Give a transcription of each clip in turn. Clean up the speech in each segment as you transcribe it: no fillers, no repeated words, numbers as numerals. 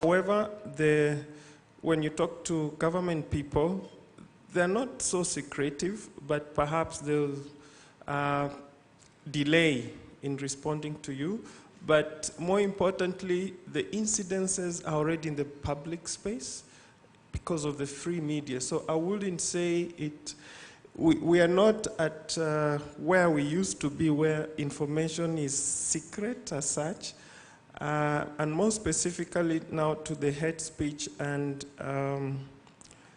However, when you talk to government people, they're not so secretive, but perhaps they'll delay in responding to you. But more importantly, the incidences are already in the public space because of the free media. So I wouldn't say we are not at where we used to be, where information is secret as such. And more specifically now to the hate speech and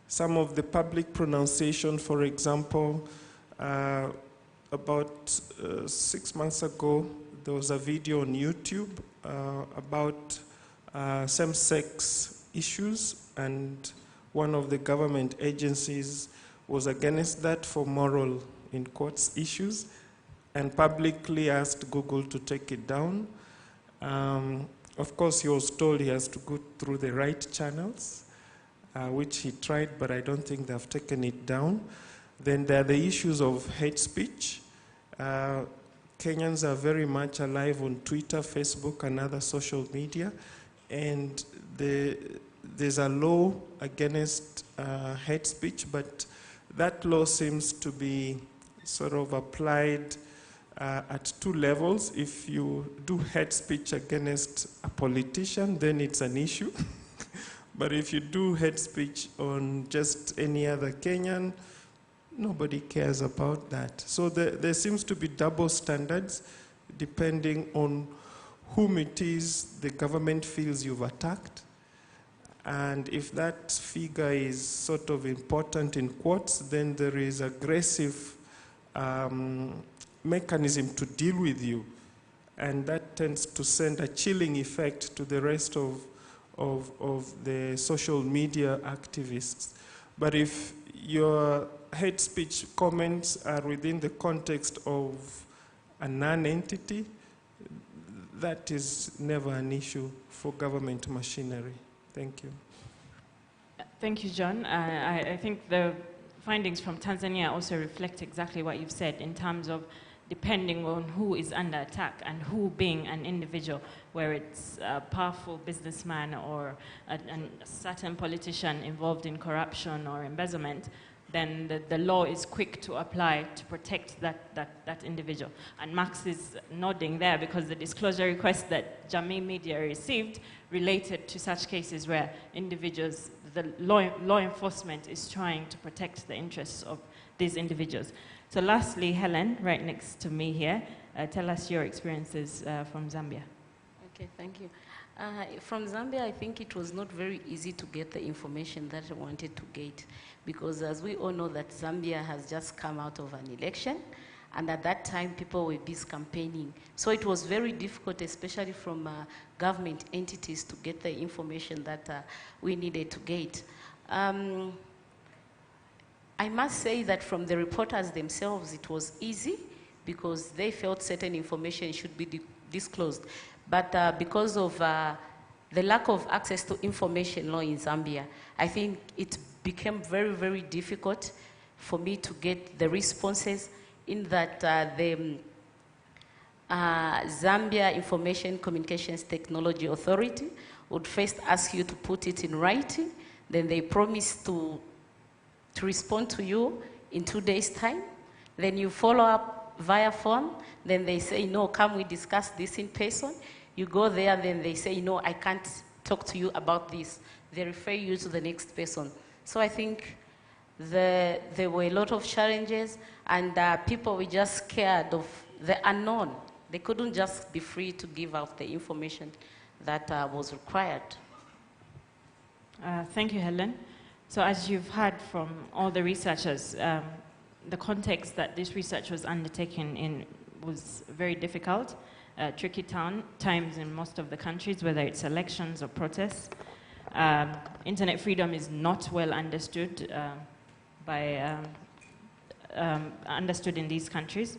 some of the public pronunciation. For example, about 6 months ago, there was a video on YouTube about same-sex issues, and one of the government agencies was against that for moral, in quotes, issues, and publicly asked Google to take it down. Of course, he was told he has to go through the right channels, which he tried, but I don't think they've taken it down. Then there are the issues of hate speech. Kenyans are very much alive on Twitter, Facebook, and other social media, and there's a law against hate speech, but that law seems to be sort of applied at two levels. If you do hate speech against a politician, then it's an issue. But if you do hate speech on just any other Kenyan, nobody cares about that. So there seems to be double standards depending on whom it is the government feels you've attacked. And if that figure is sort of important in quotes, then there is aggressive mechanism to deal with you. And that tends to send a chilling effect to the rest of the social media activists. But if your hate speech comments are within the context of a non-entity, that is never an issue for government machinery. Thank you. Thank you, John. I think the findings from Tanzania also reflect exactly what you've said in terms of depending on who is under attack and who being an individual, where it's a powerful businessman or a certain politician involved in corruption or embezzlement, then the law is quick to apply to protect that individual. And Max is nodding there because the disclosure request that Jamii Media received related to such cases where individuals, the law enforcement is trying to protect the interests of these individuals. So lastly, Helen, right next to me here, tell us your experiences from Zambia. Okay, thank you. From Zambia, I think it was not very easy to get the information that I wanted to get, because as we all know that Zambia has just come out of an election, and at that time people were busy campaigning. So it was very difficult, especially from government entities, to get the information that we needed to get. I must say that from the reporters themselves, it was easy because they felt certain information should be disclosed. But because of the lack of access to information law in Zambia, I think it became very, very difficult for me to get the responses, in that the Zambia Information Communications Technology Authority would first ask you to put it in writing, then they promise to respond to you in 2 days' time, then you follow up via phone, then they say, no, come we discuss this in person. You go there, then they say, no, I can't talk to you about this. They refer you to the next person. So I think there were a lot of challenges, and people were just scared of the unknown. They couldn't just be free to give out the information that was required. Thank you, Helen. So as you've heard from all the researchers, the context that this research was undertaken in was very difficult, tricky times in most of the countries, whether it's elections or protests. Internet freedom is not well understood understood in these countries.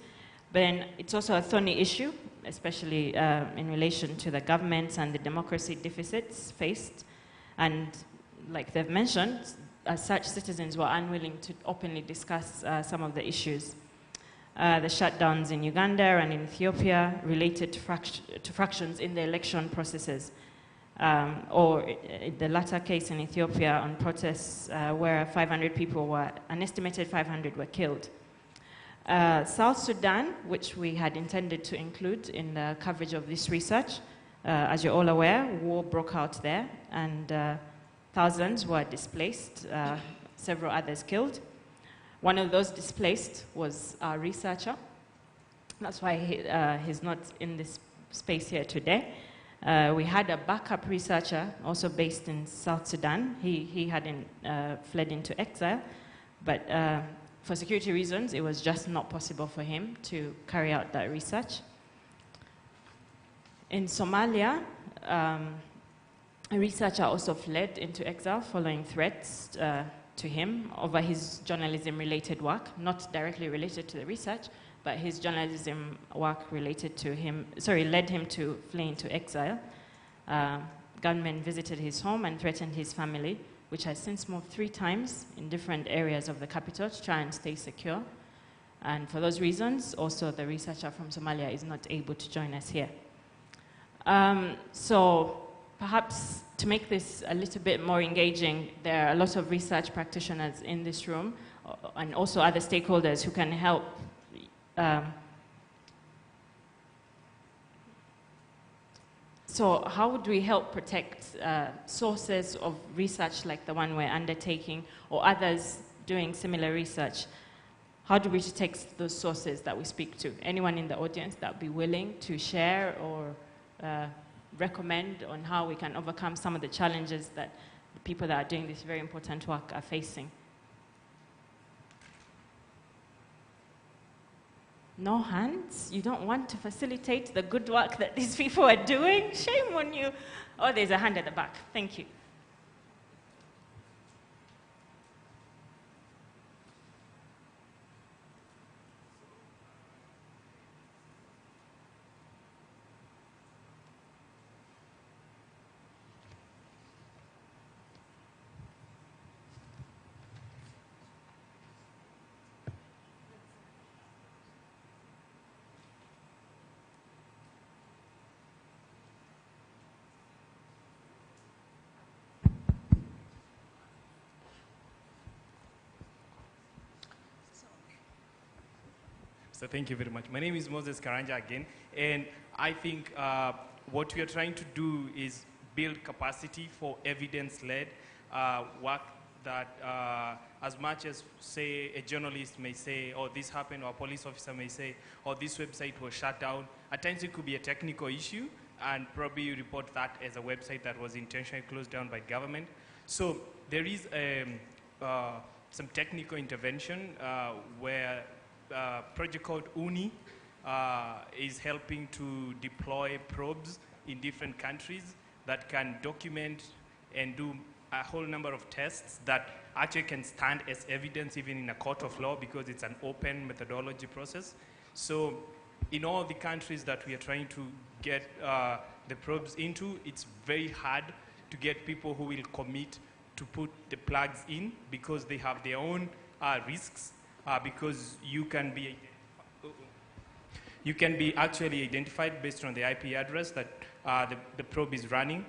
But then it's also a thorny issue, especially in relation to the governments and the democracy deficits faced. And like they've mentioned, as such, citizens were unwilling to openly discuss some of the issues. The shutdowns in Uganda and in Ethiopia related to fractions in the election processes. or the latter case in Ethiopia on protests where 500 people were, an estimated 500 were killed. South Sudan, which we had intended to include in the coverage of this research, as you're all aware, war broke out there and thousands were displaced, several others killed. One of those displaced was our researcher. That's why he's not in this space here today. We had a backup researcher also based in South Sudan. He hadn't fled into exile, but for security reasons, it was just not possible for him to carry out that research. In Somalia, a researcher also fled into exile following threats to him over his journalism-related work, not directly related to the research, but his journalism work related to him, led him to flee into exile. Gunmen visited his home and threatened his family, which has since moved 3 times in different areas of the capital to try and stay secure. And for those reasons, also the researcher from Somalia is not able to join us here. So perhaps to make this a little bit more engaging, there are a lot of research practitioners in this room and also other stakeholders who can help so how would we help protect sources of research like the one we're undertaking or others doing similar research? How do we protect those sources that we speak to? Anyone in the audience that would be willing to share or recommend on how we can overcome some of the challenges that the people that are doing this very important work are facing? No hands? You don't want to facilitate the good work that these people are doing? Shame on you. Oh, there's a hand at the back. Thank you. So thank you very much. My name is Moses Karanja again, and I think what we are trying to do is build capacity for evidence-led work that as much as, say, a journalist may say, oh, this happened, or a police officer may say, oh, this website was shut down, at times it could be a technical issue, and probably you report that as a website that was intentionally closed down by government. So there is some technical intervention where a project called UNI is helping to deploy probes in different countries that can document and do a whole number of tests that actually can stand as evidence even in a court of law because it's an open methodology process. So in all the countries that we are trying to get the probes into, it's very hard to get people who will commit to put the plugs in because they have their own risks. Because you can be actually identified based on the IP address that the probe is running,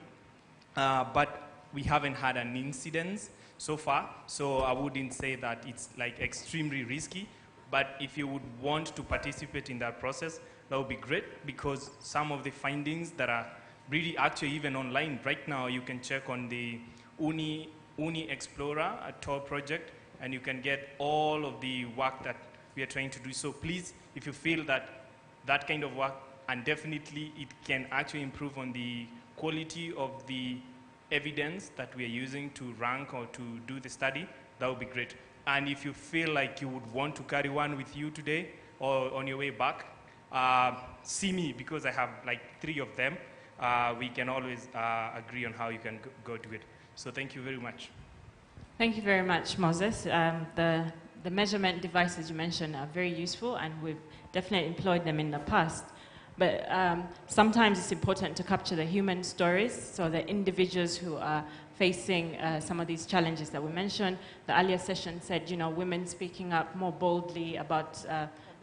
but we haven't had an incident so far, so I wouldn't say that it's like extremely risky, but if you would want to participate in that process, that would be great because some of the findings that are really actually even online right now, you can check on the Uni Explorer, a Tor project, and you can get all of the work that we are trying to do. So please, if you feel that that kind of work, and definitely it can actually improve on the quality of the evidence that we are using to rank or to do the study, that would be great. And if you feel like you would want to carry one with you today or on your way back, see me because I have like 3 of them. We can always agree on how you can go do it. So thank you very much. Thank you very much, Moses. The measurement devices you mentioned are very useful, and we've definitely employed them in the past. But sometimes it's important to capture the human stories, so the individuals who are facing some of these challenges that we mentioned. The earlier session said, you know, women speaking up more boldly about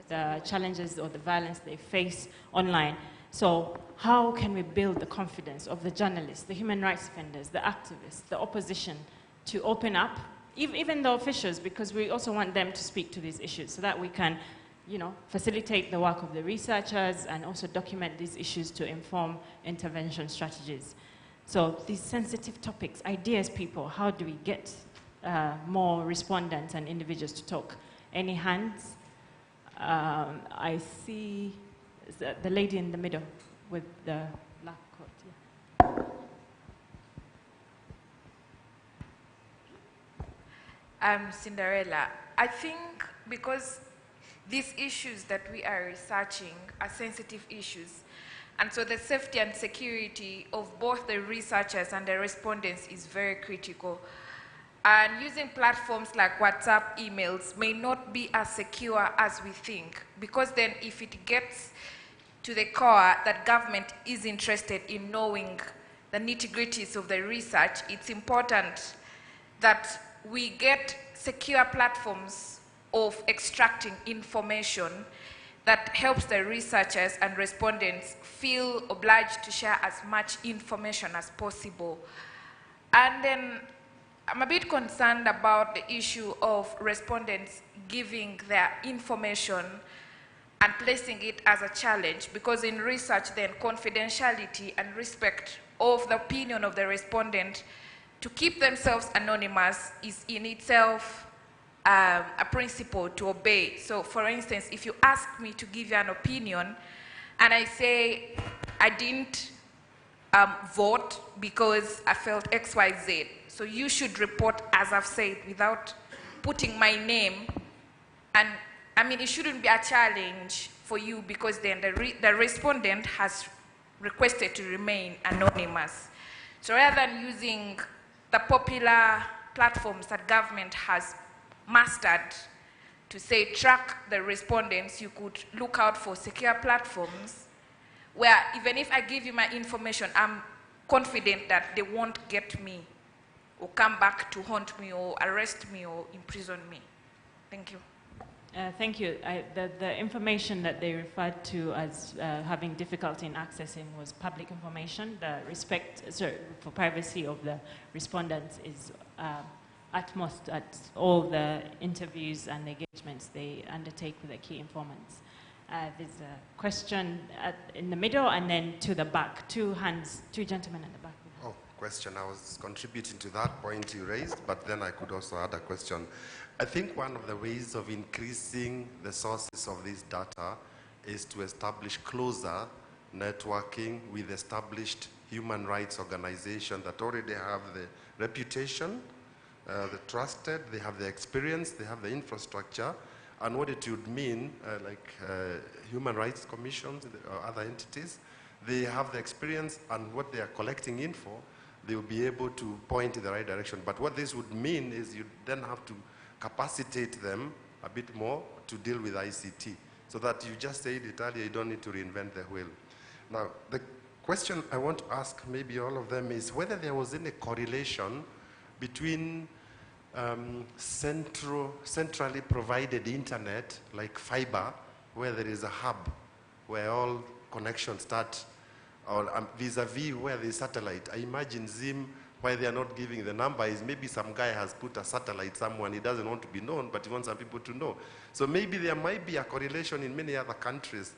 the challenges or the violence they face online. So how can we build the confidence of the journalists, the human rights defenders, the activists, the opposition to open up, even the officials, because we also want them to speak to these issues so that we can, facilitate the work of the researchers and also document these issues to inform intervention strategies. So these sensitive topics, ideas people, how do we get more respondents and individuals to talk? Any hands? I see the lady in the middle with the black coat. Yeah. I'm Cinderella. I think because these issues that we are researching are sensitive issues, and so the safety and security of both the researchers and the respondents is very critical. And using platforms like WhatsApp, emails may not be as secure as we think, because then if it gets to the core that government is interested in knowing the nitty-gritties of the research, it's important that we get secure platforms of extracting information that helps the researchers and respondents feel obliged to share as much information as possible. And then I'm a bit concerned about the issue of respondents giving their information and placing it as a challenge, because in research then confidentiality and respect of the opinion of the respondent to keep themselves anonymous is in itself a principle to obey. So for instance, if you ask me to give you an opinion and I say I didn't vote because I felt XYZ, so you should report as I've said without putting my name. And I mean, it shouldn't be a challenge for you, because then the respondent has requested to remain anonymous. So rather than using the popular platforms that government has mastered to say track the respondents, you could look out for secure platforms where even if I give you my information, I'm confident that they won't get me or come back to haunt me or arrest me or imprison me. Thank you. Thank you. The information that they referred to as having difficulty in accessing was public information. The respect for privacy of the respondents is utmost at all the interviews and engagements they undertake with the key informants. There's a question in the middle and then to the back. Two gentlemen at the back. Oh, question. I was contributing to that point you raised, but then I could also add a question. I think one of the ways of increasing the sources of this data is to establish closer networking with established human rights organizations that already have the reputation, the trusted, they have the experience, they have the infrastructure, and what it would mean, like human rights commissions or other entities, they have the experience, and what they are collecting info, they will be able to point in the right direction. But what this would mean is you then have to capacitate them a bit more to deal with ICT, so that you just said it earlier, you don't need to reinvent the wheel. Now, the question I want to ask maybe all of them is whether there was any correlation between centrally provided internet, like fiber, where there is a hub, where all connections start, or vis-a-vis where the satellite. I imagine Zim, why they are not giving the number is maybe some guy has put a satellite somewhere and he doesn't want to be known, but he wants some people to know. So maybe there might be a correlation in many other countries.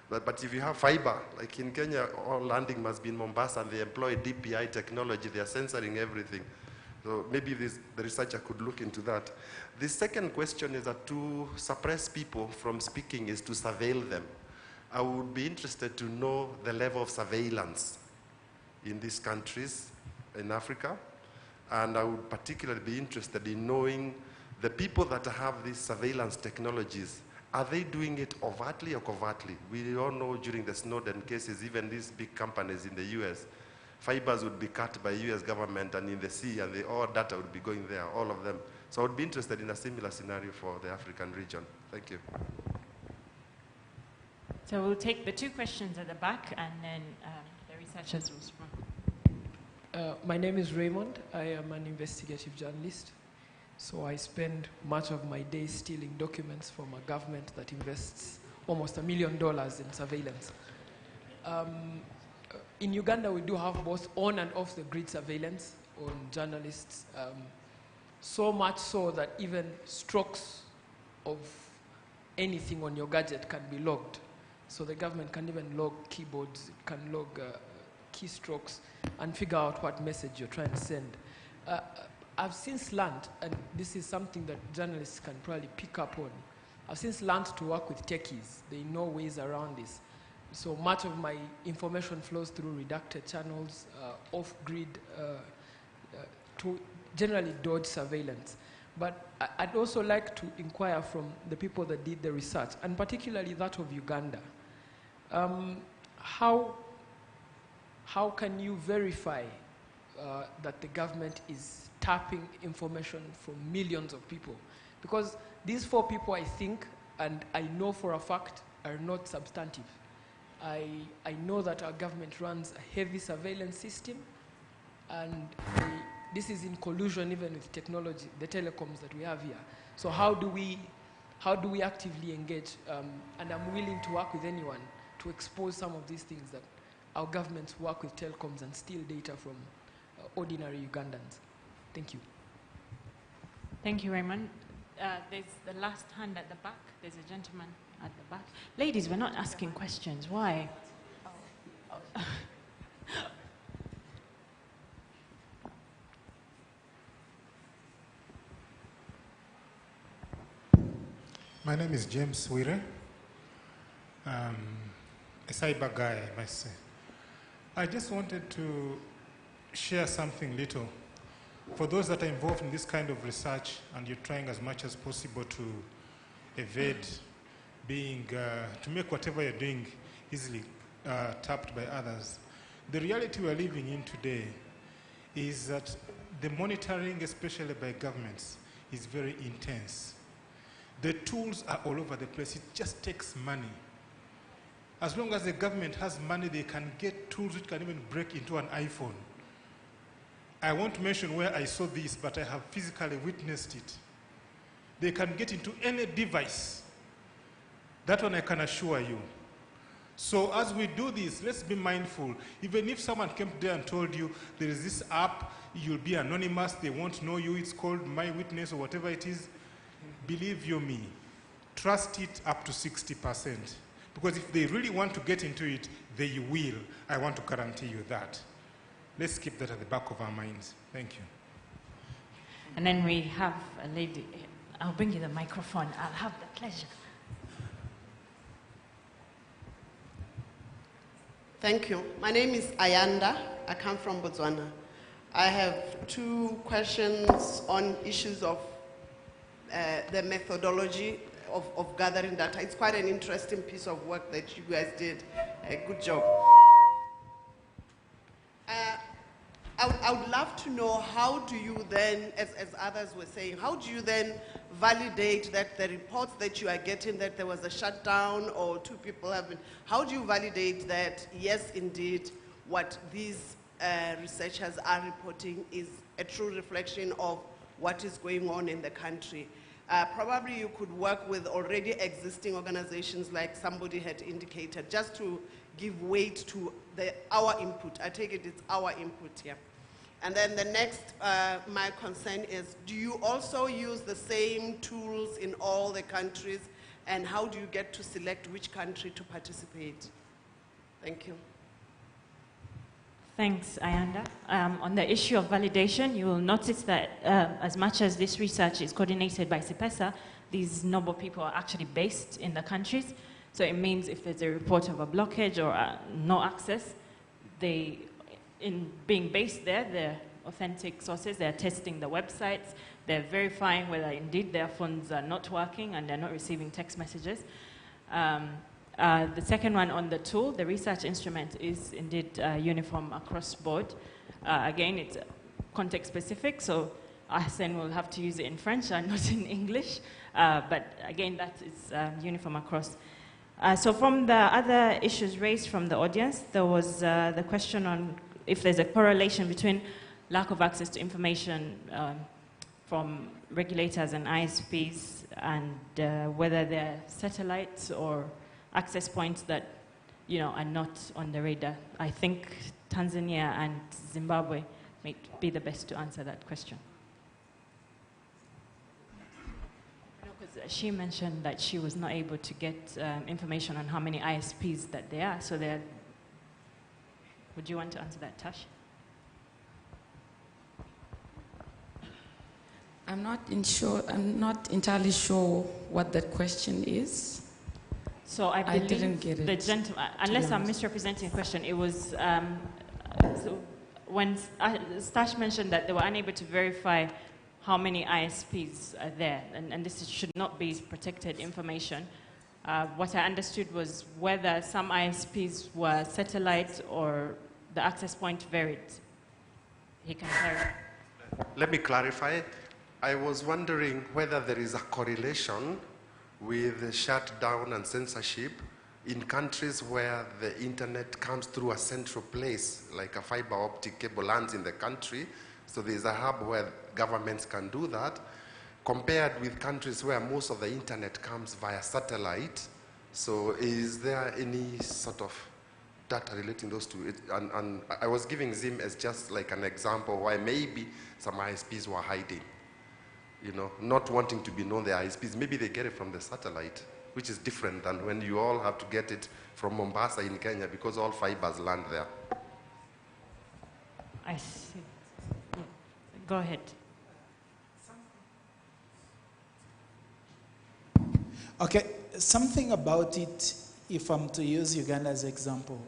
But if you have fiber, like in Kenya, all landing must be in Mombasa, and they employ DPI technology, they are censoring everything. So maybe the researcher could look into that. The second question is that to suppress people from speaking is to surveil them. I would be interested to know the level of surveillance in these countries in Africa, and I would particularly be interested in knowing the people that have these surveillance technologies, are they doing it overtly or covertly? We all know during the Snowden cases, even these big companies in the US, fibers would be cut by US government and in the sea, and all data would be going there, all of them. So I would be interested in a similar scenario for the African region. Thank you. So we'll take the two questions at the back, and then the researchers will respond. My name is Raymond. I am an investigative journalist. So I spend much of my day stealing documents from a government that invests almost $1 million in surveillance. In Uganda, we do have both on and off the grid surveillance on journalists. So much so that even strokes of anything on your gadget can be logged. So the government can even log keyboards, it can log keystrokes and figure out what message you're trying to send. I've since learned, and this is something that journalists can probably pick up on, I've since learned to work with techies. They know ways around this. So much of my information flows through redacted channels, off-grid, to generally dodge surveillance. But I'd also like to inquire from the people that did the research, and particularly that of Uganda. How can you verify that the government is tapping information from millions of people? Because these 4 people, I think, and I know for a fact, are not substantive. I know that our government runs a heavy surveillance system, and this is in collusion even with technology, the telecoms that we have here. So how do we actively engage? And I'm willing to work with anyone to expose some of these things that our governments work with telecoms and steal data from ordinary Ugandans. Thank you. Thank you, Raymond. There's the last hand at the back. There's a gentleman at the back. Ladies, we're not asking questions. Why? Oh. My name is James Wire. A cyber guy, I must say. I just wanted to share something little. For those that are involved in this kind of research and you're trying as much as possible to evade being, to make whatever you're doing easily tapped by others, the reality we're living in today is that the monitoring, especially by governments, is very intense. The tools are all over the place. It just takes money. As long as the government has money, they can get tools which can even break into an iPhone. I won't mention where I saw this, but I have physically witnessed it. They can get into any device. That one I can assure you. So as we do this, let's be mindful. Even if someone came there and told you there is this app, you'll be anonymous, they won't know you, it's called My Witness or whatever it is, believe you me, trust it up to 60%. Because if they really want to get into it, they will. I want to guarantee you that. Let's keep that at the back of our minds. Thank you. And then we have a lady. I'll bring you the microphone. I'll have the pleasure. Thank you. My name is Ayanda. I come from Botswana. I have 2 questions on issues of the methodology of gathering data. It's quite an interesting piece of work that you guys did. Good job. I would love to know, how do you then, as others were saying, how do you then validate that the reports that you are getting, that there was a shutdown or 2 people have been, how do you validate that, yes, indeed, what these researchers are reporting is a true reflection of what is going on in the country? Probably you could work with already existing organizations like somebody had indicated, just to give weight to our input. I take it it's our input here. And then the next, my concern is, do you also use the same tools in all the countries, and how do you get to select which country to participate? Thank you. Thanks, Ayanda. On the issue of validation, you will notice that as much as this research is coordinated by CIPESA, these noble people are actually based in the countries. So it means if there's a report of a blockage or no access, in being based there, they're authentic sources, they're testing the websites, they're verifying whether indeed their phones are not working and they're not receiving text messages. The second one on the tool, the research instrument is indeed uniform across board. Again, it's context specific, so Arsene will have to use it in French and not in English. But again, that is uniform across. So from the other issues raised from the audience, there was the question on if there's a correlation between lack of access to information from regulators and ISPs and whether they're satellites or access points that are not on the radar? I think Tanzania and Zimbabwe may be the best to answer that question. Because she mentioned that she was not able to get information on how many ISPs that there are. So would you want to answer that, Tash? I'm not entirely sure what that question is. So I believe didn't get it. The gentleman, unless I'm misrepresenting the question, it was so when Stash mentioned that they were unable to verify how many ISPs are there, and this should not be protected information. What I understood was whether some ISPs were satellite or the access point varied. He can clarify. Let me clarify. I was wondering whether there is a correlation with shutdown and censorship in countries where the internet comes through a central place, like a fiber optic cable lands in the country. So there's a hub where governments can do that, compared with countries where most of the internet comes via satellite. So is there any sort of data relating those two? And I was giving Zim as just like an example why maybe some ISPs were hiding, not wanting to be known, the ISPs. Maybe they get it from the satellite, which is different than when you all have to get it from Mombasa in Kenya because all fibers land there. I see. Yeah. Go ahead. Okay, something about it, if I'm to use Uganda as an example.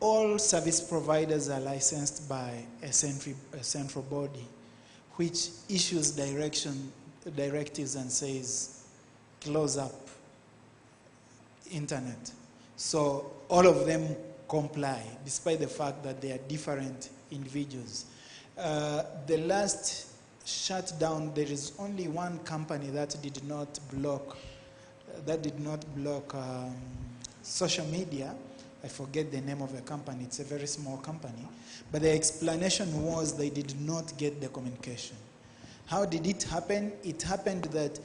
All service providers are licensed by a central body, which issues directives and says, close up internet. So all of them comply, despite the fact that they are different individuals. The last shutdown, there is only one company that did not block social media. I forget the name of the company. It's a very small company. But the explanation was they did not get the communication. How did it happen? It happened that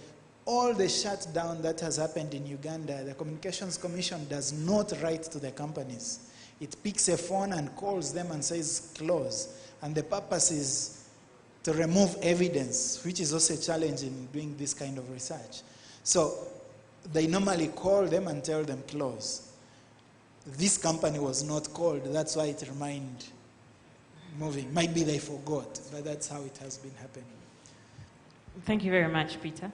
all the shutdown that has happened in Uganda, the Communications Commission does not write to the companies. It picks a phone and calls them and says close. And the purpose is to remove evidence, which is also a challenge in doing this kind of research. So they normally call them and tell them close. This company was not called, that's why it remained moving. Maybe they forgot, but that's how it has been happening. Thank you very much, Peter.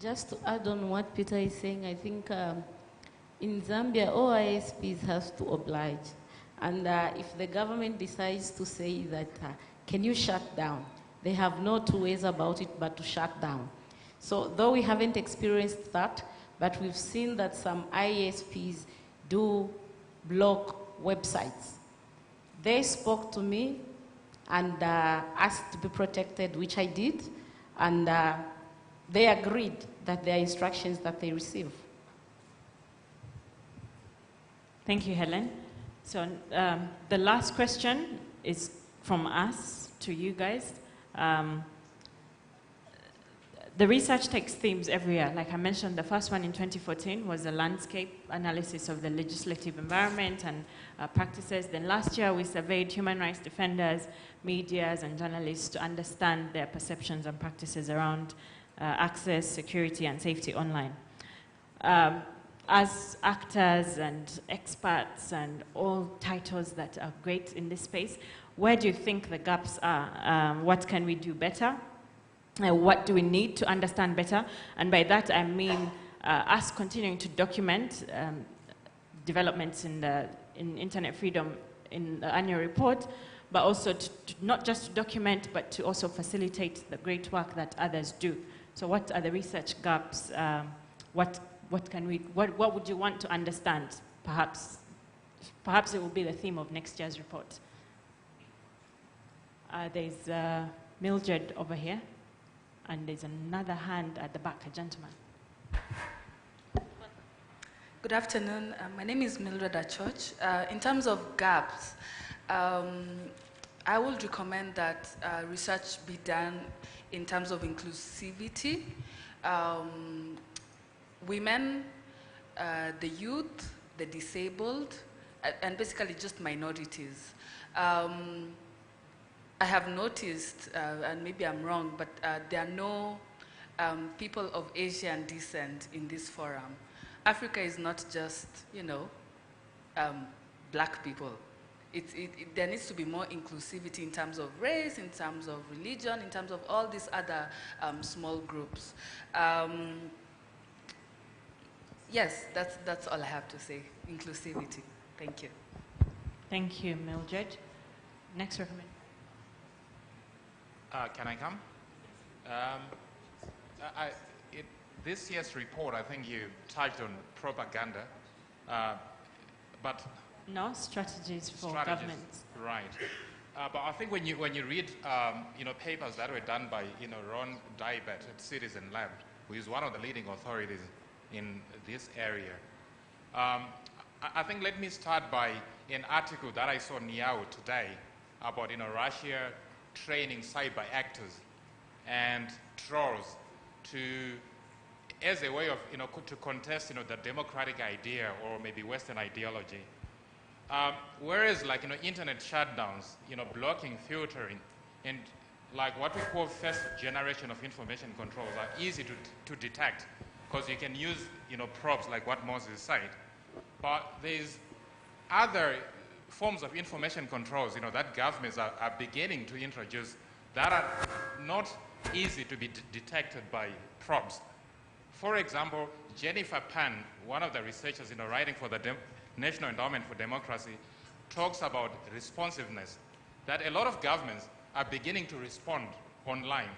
Just to add on what Peter is saying, I think in Zambia, all ISPs have to oblige. And if the government decides to say that, can you shut down? They have no two ways about it but to shut down. So though we haven't experienced that, but we've seen that some ISPs do block websites. They spoke to me and asked to be protected, which I did, and they agreed that there are instructions that they receive. Thank you, Helen. So the last question is from us to you guys. The research takes themes every year. Like I mentioned, the first one in 2014 was a landscape analysis of the legislative environment and practices. Then last year, we surveyed human rights defenders, medias, and journalists to understand their perceptions and practices around access, security, and safety online. As actors and experts and all titles that are great in this space, where do you think the gaps are? What can we do better? What do we need to understand better? And by that, I mean us continuing to document developments in internet freedom in the annual report, but also to not just to document, but to also facilitate the great work that others do. So what are the research gaps? What would you want to understand? Perhaps it will be the theme of next year's report. There's Mildred over here. And there's another hand at the back, a gentleman. Good afternoon. My name is Mildred Achoch. In terms of gaps, I would recommend that research be done in terms of inclusivity. women, the youth, the disabled, and basically just minorities. I have noticed, and maybe I'm wrong, but there are no people of Asian descent in this forum. Africa is not just, black people. There needs to be more inclusivity in terms of race, in terms of religion, in terms of all these other small groups. Yes, that's all I have to say. Inclusivity. Thank you. Thank you, Mildred. Next recommendation. Can I come? This year's report, I think you touched on propaganda, but no, strategies for governments. Right. But I think when you read papers that were done by Ron Dybert at Citizen Lab, who is one of the leading authorities in this area, I think let me start by an article that I saw Niao today about Russia training cyber actors and trolls as a way of to contest the democratic idea or maybe Western ideology. Whereas internet shutdowns, blocking, filtering, and like what we call first generation of information controls are easy to detect because you can use probes like what Moses said. But there's other forms of information controls that governments are beginning to introduce that are not easy to be detected by probes. For example, Jennifer Pan, one of the researchers writing for the National Endowment for Democracy, talks about responsiveness, that a lot of governments are beginning to respond online,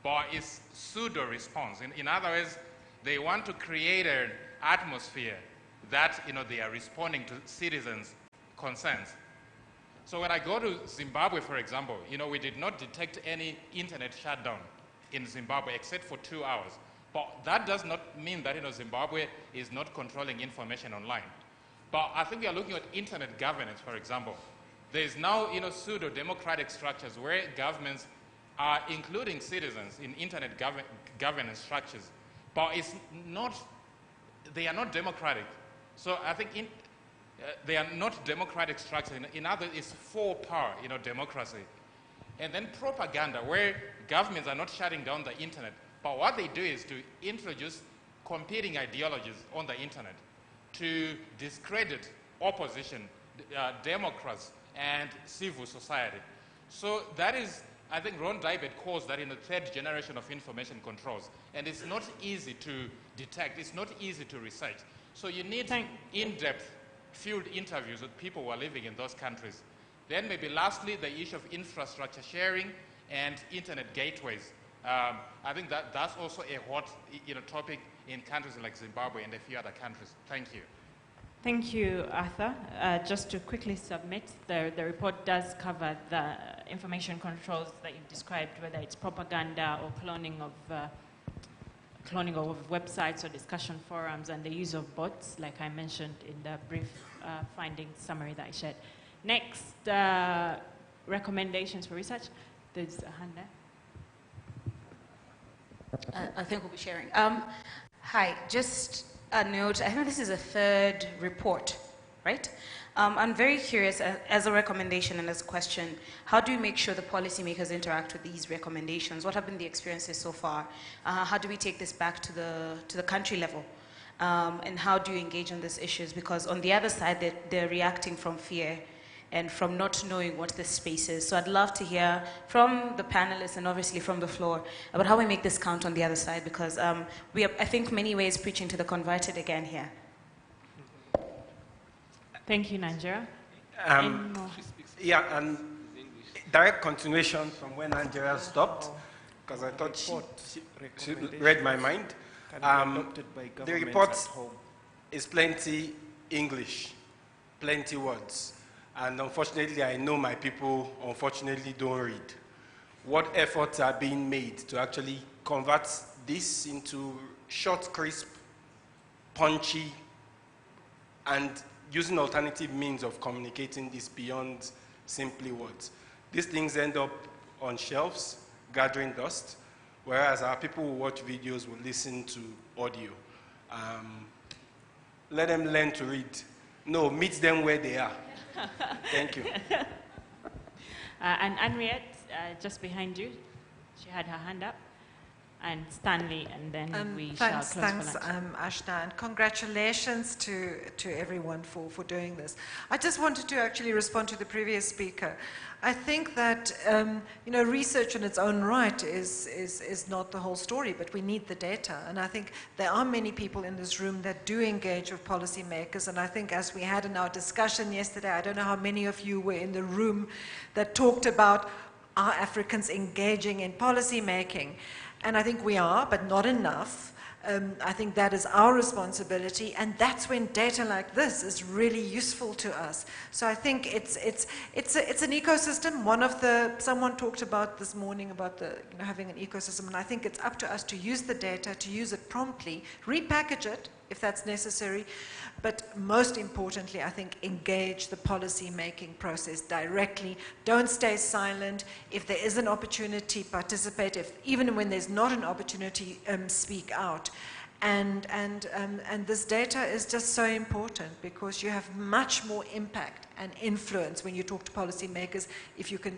but it's pseudo-response. In other words, they want to create an atmosphere that they are responding to citizens' concerns. So when I go to Zimbabwe, for example, we did not detect any internet shutdown in Zimbabwe except for 2 hours. But that does not mean that Zimbabwe is not controlling information online. But I think we are looking at internet governance, for example. There is now pseudo-democratic structures where governments are including citizens in internet governance structures, but they are not democratic. So I think they are not democratic structures. In other, it's for power, democracy. And then propaganda, where governments are not shutting down the internet, but what they do is to introduce competing ideologies on the internet to discredit opposition, Democrats, and civil society. So that is, I think Ron Dybert calls that the third generation of information controls. And it's not easy to detect, it's not easy to research. So you need in-depth field interviews with people who are living in those countries. Then maybe lastly, the issue of infrastructure sharing and internet gateways. I think that's also a hot topic in countries like Zimbabwe and a few other countries. Thank you. Thank you, Arthur. Just to quickly submit, the report does cover the information controls that you've described, whether it's propaganda or cloning of websites or discussion forums, and the use of bots, like I mentioned in the brief findings summary that I shared. Next, recommendations for research. There's a hand there. I think we'll be sharing. Hi, just a note. I think this is a third report, right? I'm very curious, as a recommendation and as a question, how do we make sure the policymakers interact with these recommendations? What have been the experiences so far? How do we take this back to the country level? And how do you engage on these issues? Because on the other side, they're reacting from fear and from not knowing what this space is. So I'd love to hear from the panelists and obviously from the floor about how we make this count on the other side, because we are, I think, many ways preaching to the converted again here. Thank you, Nigeria. Yeah, and direct continuation from when Nigeria stopped, because I thought she read my mind. The report is plenty English, plenty words. And unfortunately, I know my people, unfortunately, don't read. What efforts are being made to actually convert this into short, crisp, punchy, and using alternative means of communicating this beyond simply words? These things end up on shelves, gathering dust. whereas our people who watch videos will listen to audio. Let them learn to read. No, meet them where they are. Thank you. And Henriette, just behind you, she had her hand up. And Stanley, and then we shall close Thanks, for lunch. Ashna, and congratulations to everyone for doing this. I just wanted to actually respond to the previous speaker. I think that research in its own right is not the whole story, but we need the data. And I think there are many people in this room that do engage with policymakers. And I think, as we had in our discussion yesterday, I don't know how many of you were in the room that talked about, are Africans engaging in policy making? And I think we are, but not enough. I think that is our responsibility, and that's when data like this is really useful to us. So I think it's an ecosystem. Someone talked about this morning about having an ecosystem, and I think it's up to us to use the data, to use it promptly, repackage it if that's necessary, but most importantly, I think, engage the policy-making process directly. Don't stay silent. If there is an opportunity, participate. Even when there's not an opportunity, speak out. And this data is just so important, because you have much more impact and influence when you talk to policymakers if you can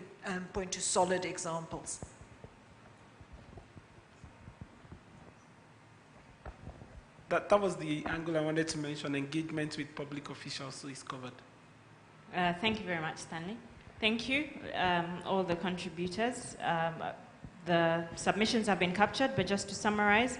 point to solid examples. That was the angle I wanted to mention. Engagement with public officials, so it's covered. Thank you very much, Stanley. Thank you, all the contributors. The submissions have been captured, but just to summarize,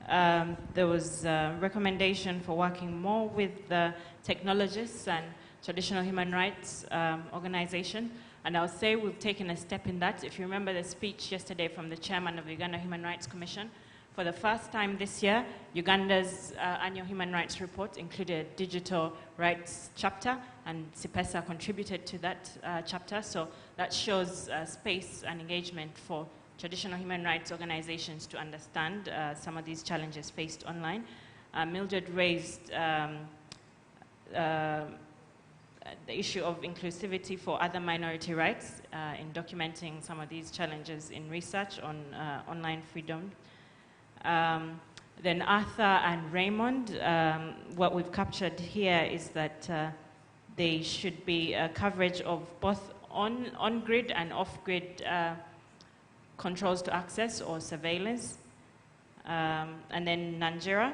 there was a recommendation for working more with the technologists and traditional human rights organization. And I'll say we've taken a step in that. If you remember the speech yesterday from the chairman of the Uganda Human Rights Commission, for the first time this year, Uganda's annual human rights report included a digital rights chapter, and CIPESA contributed to that chapter. So that shows space and engagement for traditional human rights organizations to understand some of these challenges faced online. Mildred raised the issue of inclusivity for other minority rights in documenting some of these challenges in research on online freedom. Then Arthur and Raymond, what we've captured here is that they should be coverage of both on-grid and off-grid controls to access or surveillance. And then Nanjira,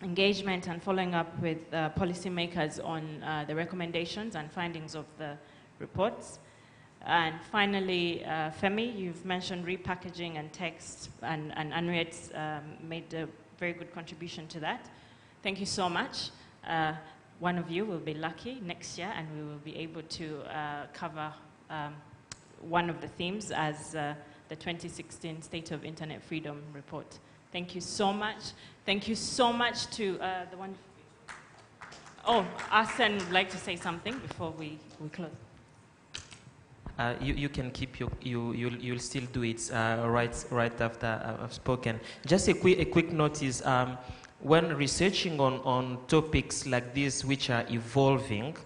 engagement and following up with policymakers on the recommendations and findings of the reports. And finally, Femi, you've mentioned repackaging and text, and Henriette's made a very good contribution to that. Thank you so much. One of you will be lucky next year, and we will be able to cover one of the themes as the 2016 State of Internet Freedom Report. Thank you so much. Thank you so much to the one... Oh, Arsene would like to say something before we close. You can keep you'll still do it right after I've spoken. Just a quick note is when researching on topics like this which are evolving,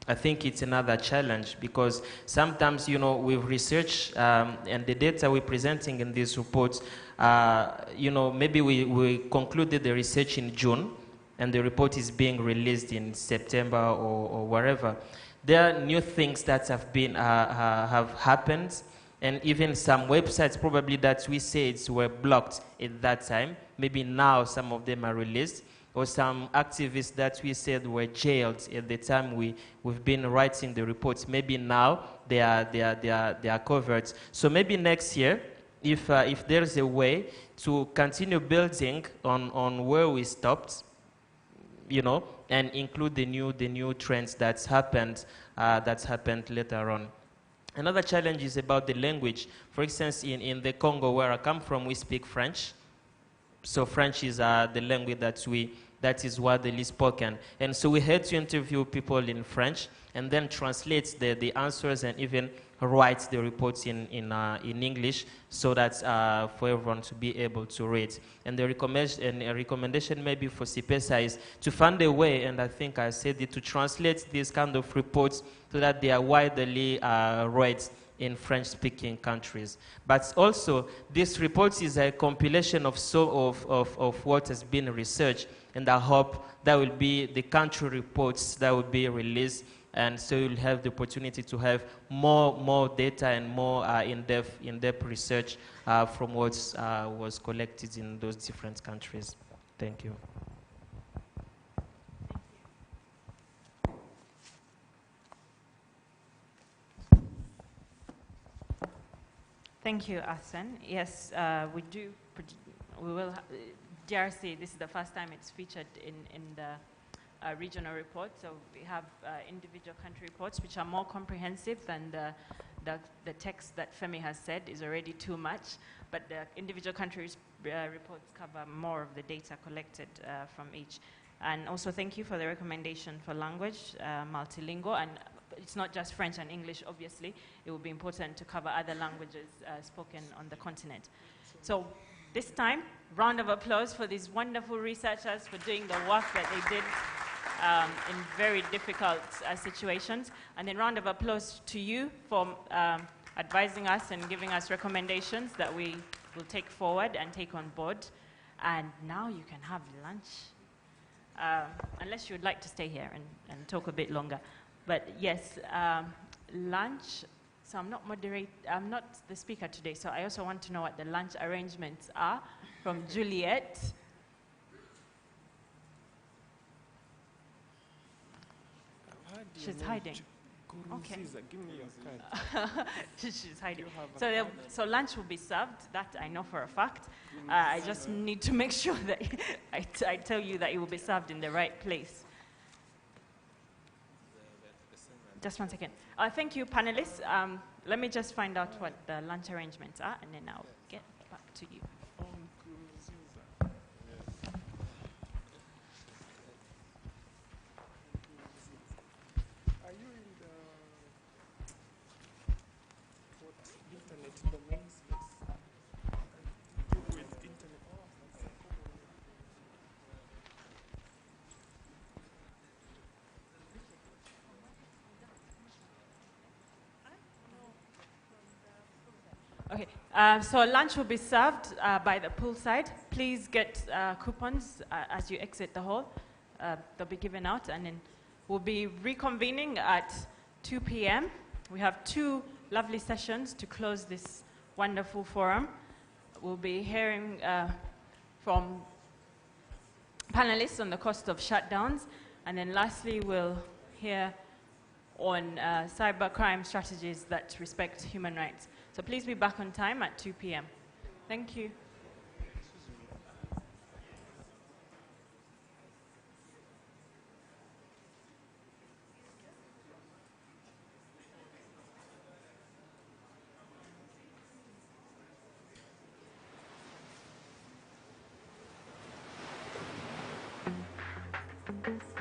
I think it's another challenge, because sometimes, with research and the data we're presenting in these reports, maybe we concluded the research in June and the report is being released in September or wherever. There are new things that have been have happened, and even some websites probably that we said were blocked at that time. Maybe now some of them are released, or some activists that we said were jailed at the time we've been writing the reports. Maybe now they are covered. So maybe next year, if there's a way to continue building on where we stopped, and include the new trends that's happened later on. Another challenge is about the language. For instance, in the Congo, where I come from, we speak French. So French is the language that is widely spoken. And so we had to interview people in French and then translate the answers and even write the reports in English, so that for everyone to be able to read. And the recommendation maybe for CIPESA is to find a way, and I think I said it, to translate these kind of reports so that they are widely read in French-speaking countries. But also, this report is a compilation of what has been researched, and I hope that will be the country reports that will be released, and so you'll have the opportunity to have more data and more in-depth research from what was collected in those different countries. Thank you. Thank you, Asen. Yes, we do. We will. DRC. This is the first time it's featured in the regional report. So we have individual country reports, which are more comprehensive than the text that Femi has said is already too much. But the individual countries reports cover more of the data collected from each. And also, thank you for the recommendation for language, multilingual, and it's not just French and English, obviously. It will be important to cover other languages spoken on the continent. So this time, round of applause for these wonderful researchers for doing the work that they did in very difficult situations. And then round of applause to you for advising us and giving us recommendations that we will take forward and take on board. And now you can have lunch, unless you would like to stay here and talk a bit longer. But yes, lunch, so I'm not the speaker today, so I also want to know what the lunch arrangements are from Juliet. She's hiding. Okay. Give me your card. She's hiding. So lunch will be served, that I know for a fact. I just need to make sure that I tell you that it will be served in the right place. Just one second. Thank you, panelists. Let me just find out what the lunch arrangements are, and then I'll get back to you. Are you in the internet domain space? With internet. Okay, so lunch will be served by the poolside. Please get coupons as you exit the hall. They'll be given out, and then we'll be reconvening at 2 p.m. We have 2 lovely sessions to close this wonderful forum. We'll be hearing from panelists on the cost of shutdowns, and then lastly, we'll hear on cybercrime strategies that respect human rights. So please be back on time at 2 p.m. Thank you. Thank you.